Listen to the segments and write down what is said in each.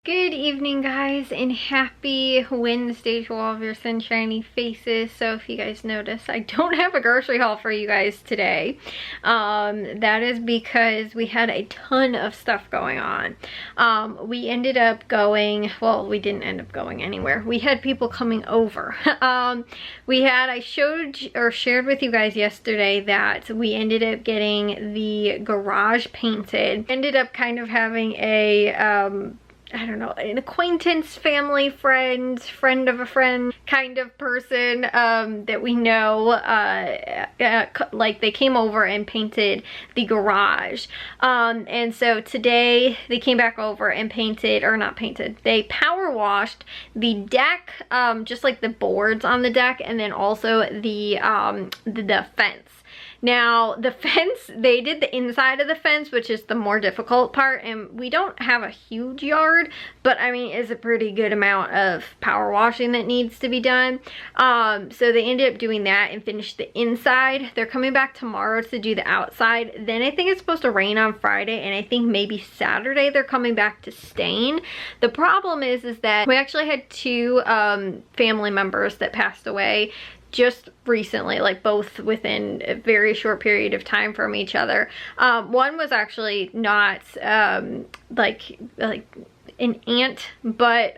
Good evening, guys, and happy Wednesday to all of your sunshiny faces. So if you guys notice, I don't have a grocery haul for you guys today. That is because we had a ton of stuff going on. We ended up going, well, we didn't end up going anywhere. We had people coming over. I showed or shared with you guys yesterday that we ended up getting the garage painted. Ended up kind of having a, I don't know, an acquaintance, family, friend of a friend kind of person that we know, like they came over and painted the garage. And so today they came back over and painted, or not painted, they power washed the deck, just like the boards on the deck, and then also the fence. Now, the fence, they did the inside of the fence, which is the more difficult part, and we don't have a huge yard, but I mean, it's a pretty good amount of power washing that needs to be done. So they ended up doing that and finished the inside. They're coming back tomorrow to do the outside. Then I think it's supposed to rain on Friday, and I think maybe Saturday they're coming back to stain. The problem is that we actually had two family members that passed away just recently, like both within a very short period of time from each other. One was actually not like an aunt, but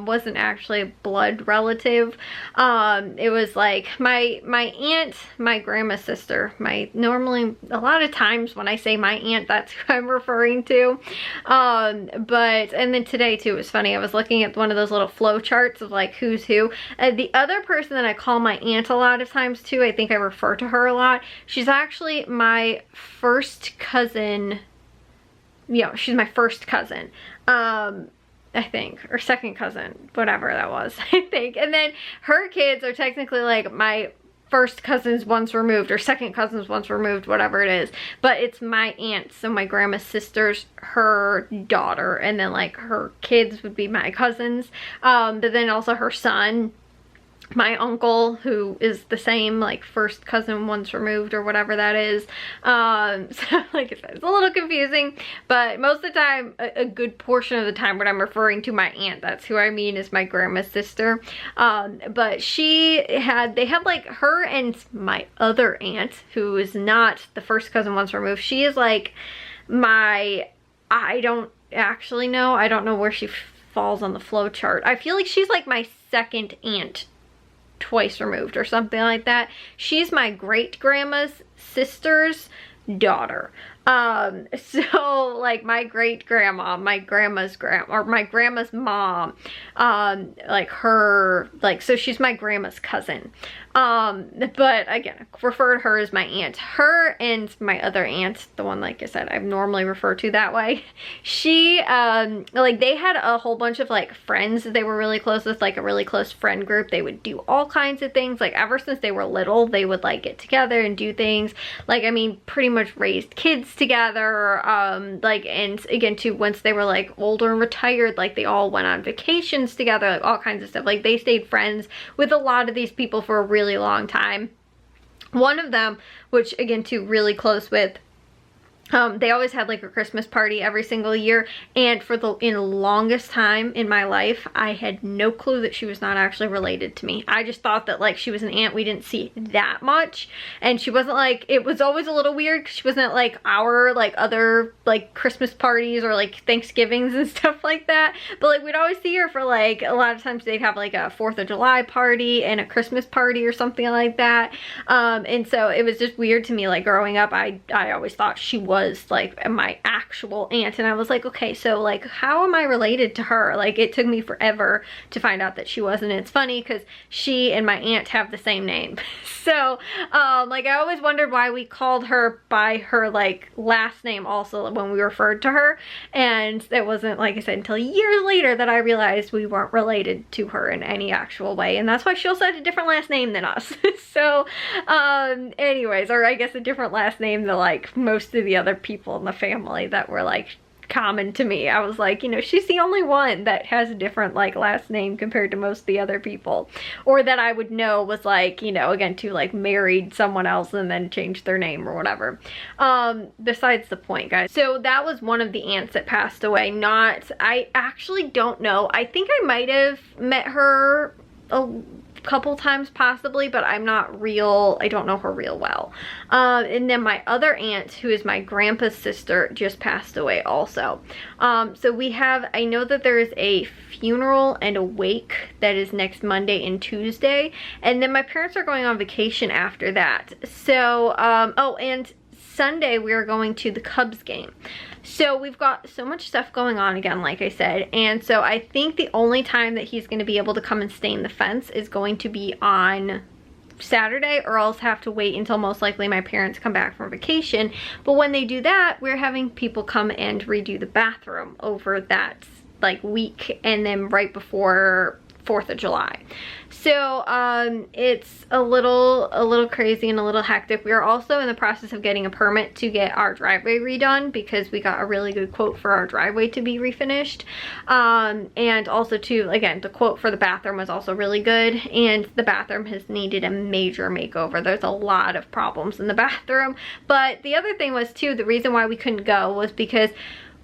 wasn't actually a blood relative. It was like my aunt, my grandma's sister. Normally a lot of times when I say my aunt, that's who I'm referring to. And then today too, it was funny, I was looking at one of those little flow charts of like who's who. The other person that I call my aunt a lot of times too, I think I refer to her a lot, she's actually my first cousin. Yeah, she's my first cousin. I think, or second cousin, whatever that was, I think. And then her kids are technically like my first cousins once removed, or second cousins once removed, whatever it is. But it's my aunt, so my grandma's sister's her daughter, and then like her kids would be my cousins. But then also her son, my uncle, who is the same, like first cousin once removed, or whatever that is. So like I said, it's a little confusing, but most of the time, a good portion of the time when I'm referring to my aunt, that's who I mean, is my grandma's sister. But they had like her and my other aunt, who is not the first cousin once removed. She is like I don't actually know. I don't know where she falls on the flow chart. I feel like she's like my second aunt twice removed or something like that. She's my great grandma's sister's daughter. So like my great grandma, my grandma's grandma, or my grandma's mom, like her, like, so she's my grandma's cousin. But again, I refer to her as my aunt. Her and my other aunt, the one, like I said, I normally refer to that way, she, like they had a whole bunch of like friends that they were really close with, like a really close friend group. They would do all kinds of things, like ever since they were little, they would like get together and do things. Like, I mean, pretty much raised kids together, like, and again too, once they were like older and retired, like they all went on vacations together, like all kinds of stuff. Like they stayed friends with a lot of these people for a really long time. One of them, which again too, really close with, they always had like a Christmas party every single year, and for the longest time in my life, I had no clue that she was not actually related to me. I just thought that like she was an aunt we didn't see that much, and she wasn't like, it was always a little weird because she wasn't at like our like other like Christmas parties or like Thanksgivings and stuff like that. But like we'd always see her for like, a lot of times they'd have like a 4th of July party and a Christmas party or something like that. And so it was just weird to me, like growing up, I always thought she was like my actual aunt, and I was like, okay, so like how am I related to her? Like it took me forever to find out that she wasn't. It's funny because she and my aunt have the same name. So like I always wondered why we called her by her like last name also when we referred to her, and it wasn't, like I said, until years later that I realized we weren't related to her in any actual way, and that's why she also had a different last name than us. So anyways, or I guess a different last name than like most of the other people in the family that were like common to me. I was like, you know, she's the only one that has a different like last name compared to most of the other people, or that I would know was like, you know, again, to like married someone else and then changed their name or whatever. Besides the point, guys. So that was one of the aunts that passed away. I actually don't know. I think I might have met her a couple times possibly, but I don't know her real well. And then my other aunt, who is my grandpa's sister, just passed away also. So I know that there is a funeral and a wake that is next Monday and Tuesday, and then my parents are going on vacation after that. So oh, and Sunday we are going to the Cubs game. So we've got so much stuff going on again, like I said, and so I think the only time that he's going to be able to come and stain the fence is going to be on Saturday, or else have to wait until most likely my parents come back from vacation. But when they do that, we're having people come and redo the bathroom over that like week, and then right before 4th of July. So it's a little crazy and a little hectic. We are also in the process of getting a permit to get our driveway redone, because we got a really good quote for our driveway to be refinished. And also too, again, the quote for the bathroom was also really good, and the bathroom has needed a major makeover. There's a lot of problems in the bathroom. But the other thing was too, the reason why we couldn't go was because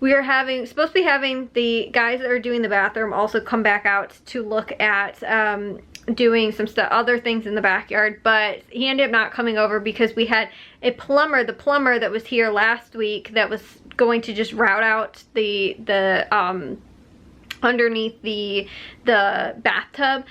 we are supposed to be having the guys that are doing the bathroom also come back out to look at doing some other things in the backyard, but he ended up not coming over because we had a plumber, the plumber that was here last week, that was going to just route out the underneath the bathtub.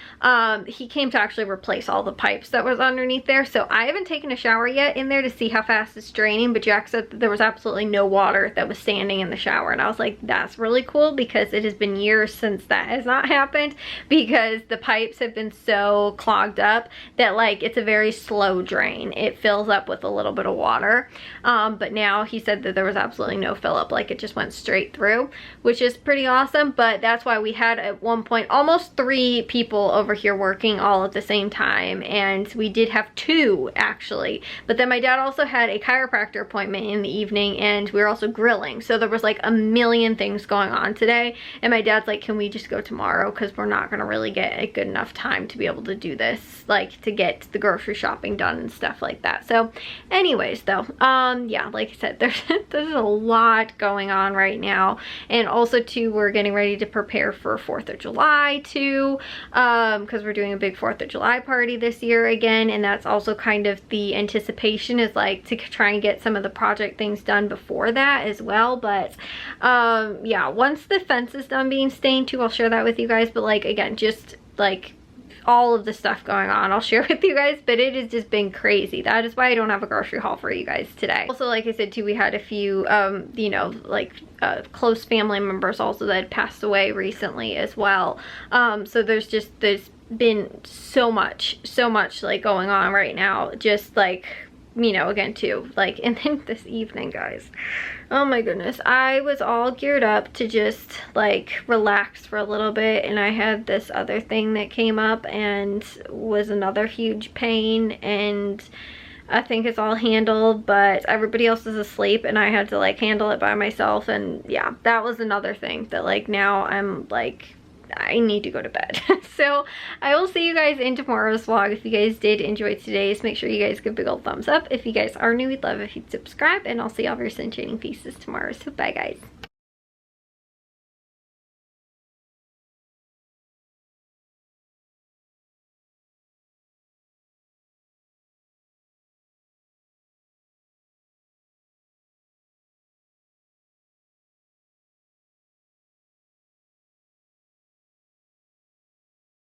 He came to actually replace all the pipes that was underneath there. So I haven't taken a shower yet in there to see how fast it's draining, but Jack said that there was absolutely no water that was standing in the shower, and I was like, that's really cool, because it has been years since that has not happened, because the pipes have been so clogged up that like it's a very slow drain. It fills up with a little bit of water, but now he said that there was absolutely no fill up, like it just went straight through, which is pretty awesome. But that's why we had at one point almost 3 people over here working all at the same time, and we did have 2 actually. But then my dad also had a chiropractor appointment in the evening, and we were also grilling, so there was like a million things going on today. And my dad's like, can we just go tomorrow, because we're not gonna really get a good enough time to be able to do this, like to get the grocery shopping done and stuff like that. So anyways though, yeah, like I said, there's a lot going on right now. And also too, we're getting ready to prepare for 4th of July too, because we're doing a big 4th of July party this year again, and that's also kind of the anticipation, is like to try and get some of the project things done before that as well. But yeah, once the fence is done being stained too, I'll share that with you guys. But like again, just like all of the stuff going on, I'll share with you guys, but it has just been crazy. That is why I don't have a grocery haul for you guys today. Also, like I said too, we had a few you know, like close family members also that had passed away recently as well. So there's been so much like going on right now, just like, you know, again too, like, and then this evening, guys, oh my goodness, I was all geared up to just like relax for a little bit, and I had this other thing that came up and was another huge pain, and I think it's all handled, but everybody else is asleep and I had to like handle it by myself. And yeah, that was another thing that like now I'm like, I need to go to bed. So I will see you guys in tomorrow's vlog. If you guys did enjoy today's, make sure you guys give a big old thumbs up. If you guys are new, we'd love if you'd subscribe, and I'll see all of your sun shining pieces tomorrow. So bye guys.